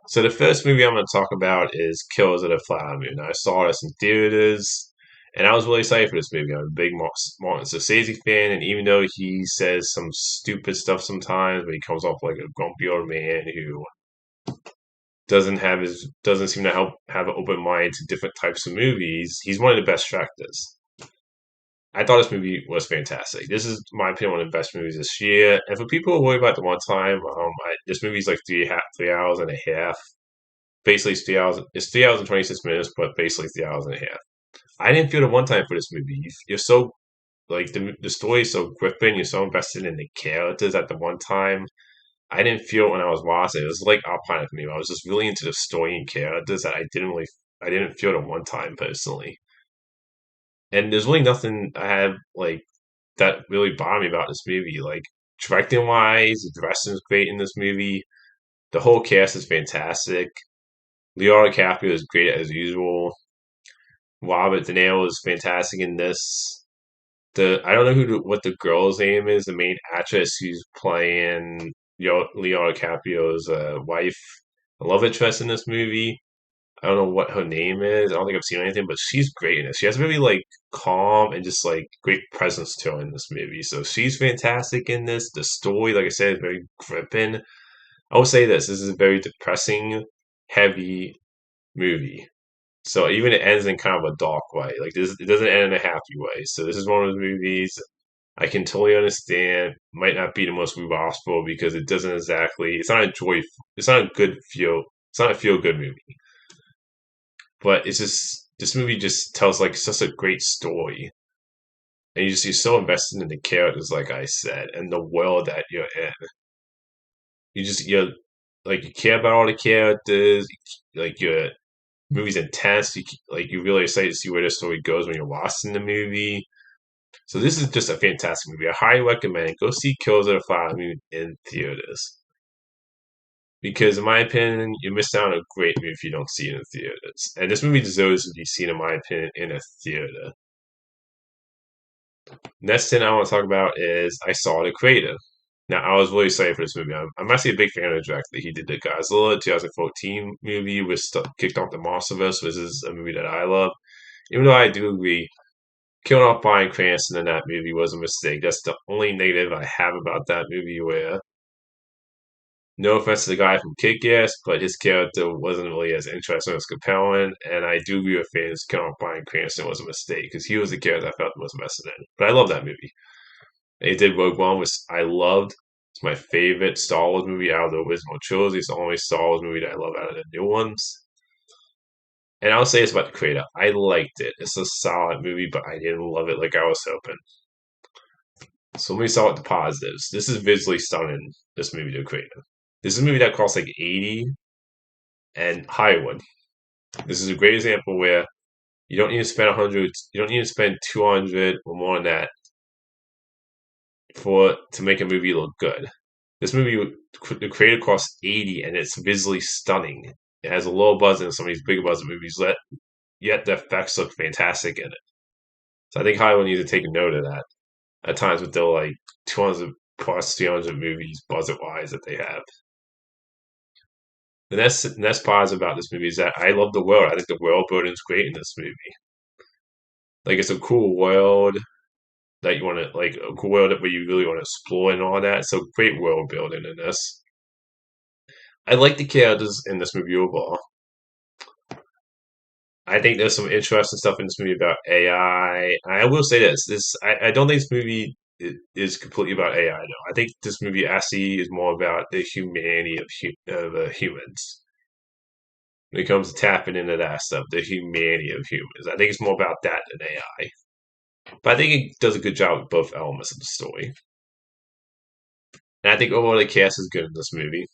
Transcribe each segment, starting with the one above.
So the first movie I'm going to talk about is Killers of the Flower Moon. I saw this in theaters, and I was really excited for this movie. I'm a big Martin Scorsese fan, and even though he says some stupid stuff sometimes, but he comes off like a grumpy old man who doesn't seem to have an open mind to different types of movies, he's one of the best directors. I thought this movie was fantastic. This is, in my opinion, one of the best movies this year. And for people who worry about the one time, this movie's like 3 hours and a half. Basically, it's 3 hours and 26 minutes, but basically 3 hours and a half. I didn't feel the one time for this movie. You're so like the story is so gripping. You're so invested in the characters at the one time. I didn't feel it when I was watching. It was like Alpine for me. I was just really into the story and characters that I didn't feel the one time personally. And there's really nothing I have like that really bothered me about this movie. Like directing wise, the direction is great in this movie. The whole cast is fantastic. Leonardo DiCaprio is great as usual. Robert De Niro is fantastic in this. The I don't know what the girl's name is. The main actress who's playing Leonardo DiCaprio's wife, a love interest in this movie. I don't know what her name is. I don't think I've seen anything, but she's great in it. She has really like calm and just like great presence to her in this movie. So she's fantastic in this. The story, like I said, is very gripping. I will say this: this is a very depressing, heavy movie. So even it ends in kind of a dark way. Like this, it doesn't end in a happy way. So this is one of those movies I can totally understand. Might not be the most rewatchable because it doesn't exactly. It's not a joy. It's not a good feel. It's not a feel good movie. But it's just this movie just tells like such a great story, and you're so invested in the characters, like I said, and the world that you're in. You're like you care about all the characters. Like your movie's intense. Like you're really excited to see where the story goes when you're watching the movie. So this is just a fantastic movie. I highly recommend it. Go see Killers of the Flower Moon in theaters. Because in my opinion, you miss out on a great movie if you don't see it in theaters. And this movie deserves to be seen, in my opinion, in a theater. Next thing I want to talk about is I Saw the Creator. Now, I was really excited for this movie. I'm actually a big fan of the director. He did the Godzilla 2014 movie, which kicked off the Monsterverse, which is a movie that I love. Even though I do agree, killing off Bryan Cranston in that movie was a mistake. That's the only negative I have about that movie. Where, no offense to the guy from Kick-Ass, but his character wasn't really as interesting as compelling. And I do agree with fans killing off Bryan Cranston was a mistake because he was the character I felt was invested in. But I love that movie. They did Rogue One, which I loved. It's my favorite Star Wars movie out of the original trilogy. It's the only Star Wars movie that I love out of the new ones. And I'll say this about the creator. I liked it. It's a solid movie, but I didn't love it like I was hoping. So let me start with the positives. This is visually stunning, this movie, The Creator. This is a movie that costs like 80 and Hollywood. This is a great example where you don't need to spend 100, you don't need to spend 200 or more than that for to make a movie look good. This movie, The Creator costs 80 and it's visually stunning. It has a low budget in some of these big budget movies, yet the effects look fantastic in it. So I think Hollywood needs to take note of that at times with their like 200 plus 300 movies budget wise that they have. The next positive about this movie is that I love the world. I think the world building is great in this movie. Like it's a cool world that you want to like a cool world where you really want to explore and all that. So great world building in this. I like the characters in this movie overall. I think there's some interesting stuff in this movie about AI. I will say I don't think this movie is completely about AI. No, I think this movie actually is more about the humanity of humans. When it comes to tapping into that stuff, the humanity of humans, I think it's more about that than AI. But I think it does a good job with both elements of the story. And I think overall the cast is good in this movie.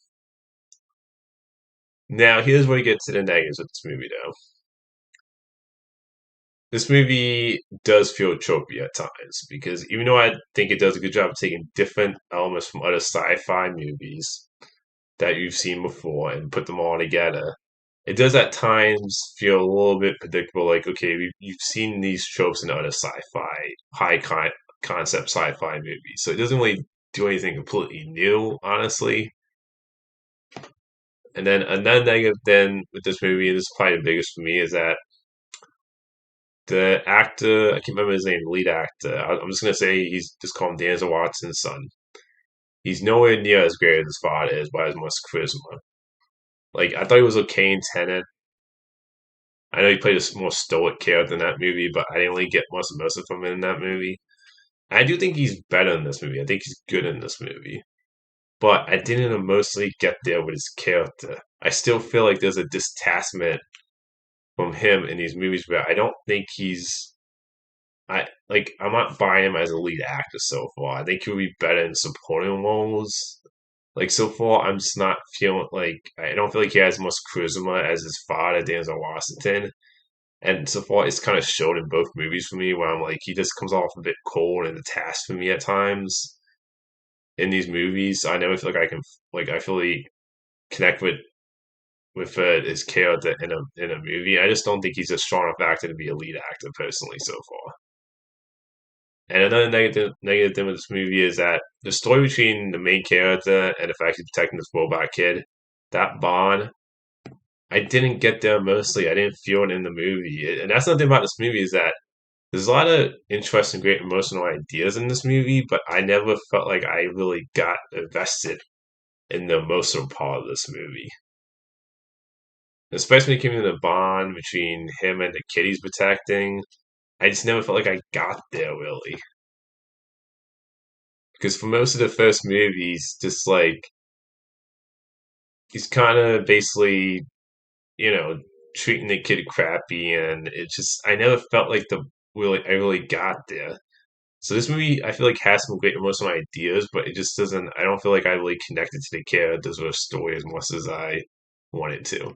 Now, here's where we get to the negatives of this movie, though. This movie does feel tropey at times because even though I think it does a good job of taking different elements from other sci-fi movies that you've seen before and put them all together, it does at times feel a little bit predictable. Like, okay, you've seen these tropes in other sci-fi, concept sci-fi movies, so it doesn't really do anything completely new, honestly. And then another negative then with this movie, and this is probably the biggest for me, is that the actor, I can't remember his name, the lead actor. I'm just gonna say he's just called him Denzel Watson's son. He's nowhere near as great as his father is by as much charisma. Like I thought he was okay in Tenet. I know he played a more stoic character in that movie, but I didn't really get much of him in that movie. I do think he's better in this movie. I think he's good in this movie, but I didn't emotionally get there with his character. I still feel like there's a detachment from him in these movies where I don't think I'm not buying him as a lead actor so far. I think he'll be better in supporting roles. Like so far, I'm just not feeling like I don't feel like he has much charisma as his father, Denzel Washington. And so far, it's kind of showed in both movies for me, where I'm like he just comes off a bit cold and detached for me at times in these movies. I never feel like I fully connect with his character in a movie. I just don't think he's a strong enough actor to be a lead actor personally so far. And another negative thing with this movie is that the story between the main character and the fact he's protecting this robot kid, that bond, I didn't get there mostly. I didn't feel it in the movie. And that's another thing about this movie is that there's a lot of interesting, great emotional ideas in this movie, but I never felt like I really got invested in the emotional part of this movie. Especially when it came to the bond between him and the kid he's protecting. I just never felt like I got there really. Because for most of the first movies, just like he's kind of basically, you know, treating the kid crappy, and it just I never felt like I really got there. So this movie, I feel like has some great emotional ideas, but it just doesn't. I don't feel like I really connected to the characters or the story as much as I wanted to.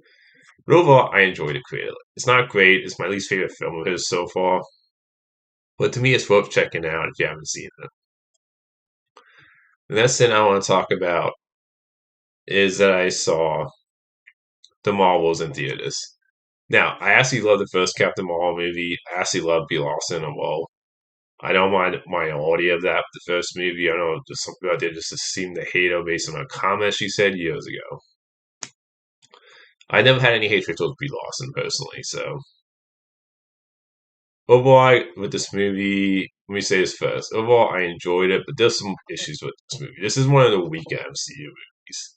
But overall, I enjoyed it greatly. It's not great. It's my least favorite film of his so far, but to me, it's worth checking out if you haven't seen it. The next thing I want to talk about is that I saw the Marvels in theaters. Now, I actually love the first Captain Marvel movie. I actually love Brie Larson and well. I don't mind minority of that. The first movie, I know there's something out there just to seem to hate her based on a comment she said years ago. I never had any hatred towards Brie Larson personally, so overall, with this movie, let me say this first. Overall, I enjoyed it, but there's some issues with this movie. This is one of the weaker MCU movies.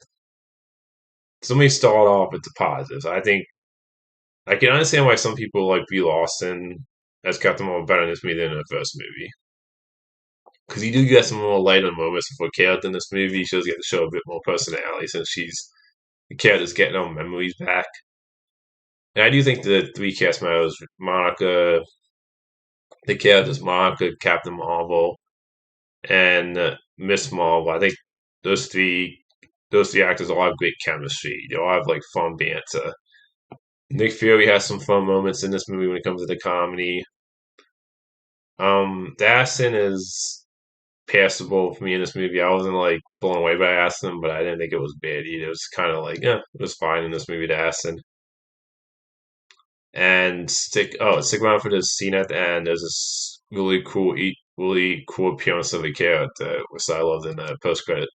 So let me start off with the positives. I think I can understand why some people like Brie Larson as Captain Marvel better in this movie than in the first movie. Because you do get some more lighter moments for character in this movie. She does get to show a bit more personality since she's the character's getting her memories back. And I do think the three cast members, Monica, the characters Monica, Captain Marvel, and Miss Marvel. I think those three those three actors all have great chemistry. They all have like fun banter. Nick Fury has some fun moments in this movie when it comes to the comedy. The accent is passable for me in this movie. I wasn't like blown away by Aston, but I didn't think it was bad either. It was kind of like, yeah, it was fine in this movie, the Aston. And stick around for this scene at the end. There's this really cool appearance of the character, which I loved in the post credit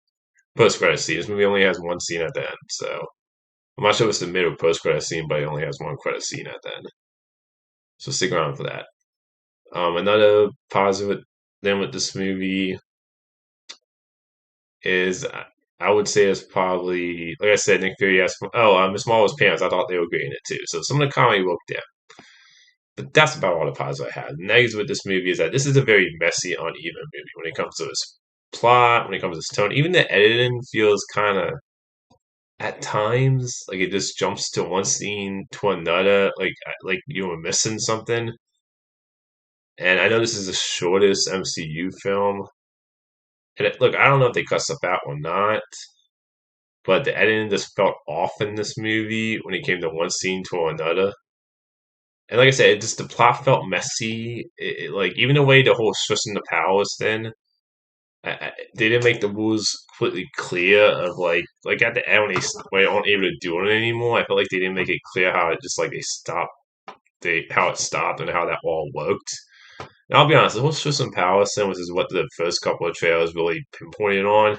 scene. This movie only has one scene at the end, so I'm not sure if it's the middle post credit scene, but it only has one credit scene at the end. So stick around for that. Another positive thing with this movie is I would say it's probably like I said, Nick Fury asked, Miss Marvel's pants. I thought they were great in it too. So some of the comedy worked there. But that's about all the positives I had. The negatives with this movie is that this is a very messy, uneven movie when it comes to its plot, when it comes to its tone. Even the editing feels kind of, at times, like it just jumps to one scene to another, like you were missing something. And I know this is the shortest MCU film, and look, I don't know if they cut stuff out or not, but the editing just felt off in this movie when it came to one scene to another. And like I said, the plot felt messy. Like even the way the whole switching the powers thing, they didn't make the rules completely clear. Of like at the end when they aren't able to do it anymore, I felt like they didn't make it clear how it just like how it stopped and how that all worked. And I'll be honest, the whole switching powers thing, which is what the first couple of trailers really pinpointed on.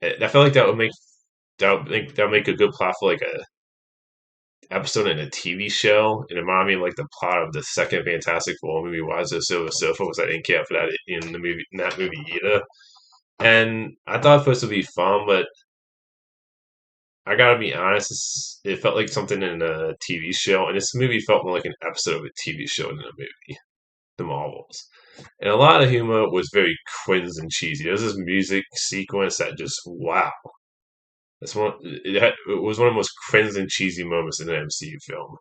I felt like that would make that'll make a good plot for like a episode in a TV show. It reminded me of like the plot of the second Fantastic Four movie, Rise of the Silver Surfer, because I didn't care for that in that movie either. And I thought first would be fun, but I gotta be honest, it felt like something in a TV show, and this movie felt more like an episode of a TV show than a movie. The Marvels, and a lot of humor was very cringe and cheesy. There's this music sequence that just wow. It was one of the most cringe and cheesy moments in an MCU film.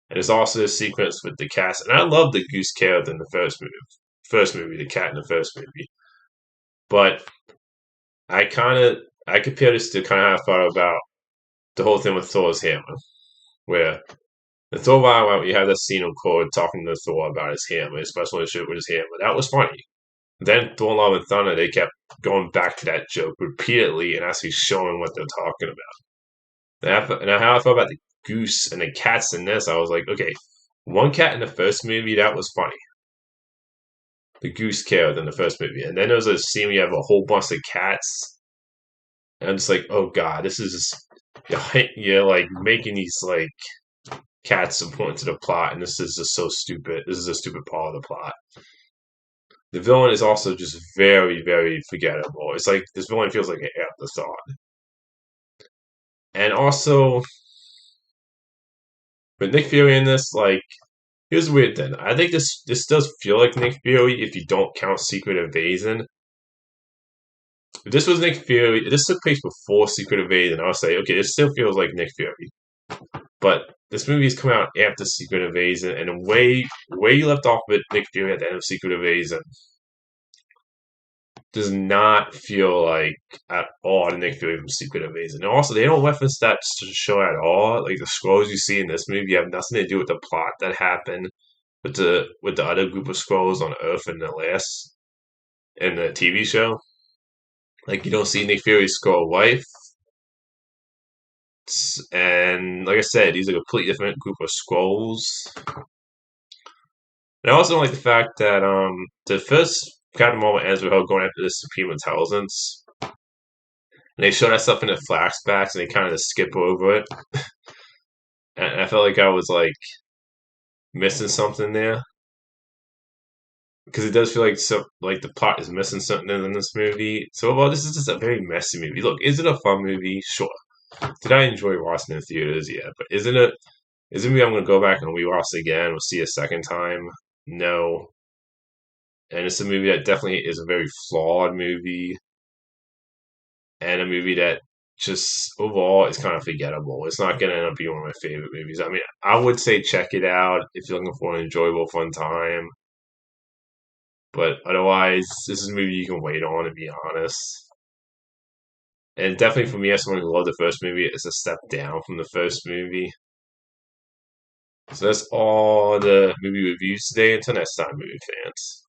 And there's also a sequence with the cast, and I love the goose character in the first movie, the cat in the first movie. But I compare this to kind of how I thought about the whole thing with Thor's hammer, where the Thor Wild you have that scene of Korg talking to Thor about his hammer, his special relationship with his hammer. That was funny. Then Thor Love and Thunder, they kept going back to that joke repeatedly and actually showing what they're talking about. And how I felt about the goose and the cats in this, I was like, okay, one cat in the first movie, that was funny. The goose character in the first movie. And then there's a scene where you have a whole bunch of cats. And I'm just like, oh god, this is you're like making these like cats important to the plot, and this is just so stupid. This is a stupid part of the plot. The villain is also just very, very forgettable. It's like this villain feels like an afterthought. And also, with Nick Fury in this, like, here's the weird thing. I think this does feel like Nick Fury if you don't count Secret Invasion. If this was Nick Fury, if this took place before Secret Invasion, I'll say, okay, it still feels like Nick Fury. But this movie is coming out after Secret Invasion, and the way you left off with Nick Fury at the end of Secret Invasion does not feel like at all the Nick Fury from Secret Invasion. And also, they don't reference that show at all. Like the scrolls you see in this movie have nothing to do with the plot that happened with the other group of scrolls on Earth in the TV show. Like you don't see Nick Fury's scroll wife, and like I said, these are a completely different group of scrolls. And I also don't like the fact that the first Captain Marvel ends with her going after the Supreme Intelligence. And they show that stuff in the flashbacks and they kind of just skip over it. And I felt like I was like missing something there. Because it does feel like the plot is missing something in this movie. So overall, this is just a very messy movie. Look, is it a fun movie? Sure. Did I enjoy watching it in theaters? Yeah. But is it a movie I'm gonna go back and rewatch again or see a second time? No. And it's a movie that definitely is a very flawed movie. And a movie that just overall is kind of forgettable. It's not going to end up being one of my favorite movies. I mean, I would say check it out if you're looking for an enjoyable, fun time. But otherwise, this is a movie you can wait on, to be honest. And definitely for me, as someone who loved the first movie, it's a step down from the first movie. So that's all the movie reviews today. Until next time, movie fans.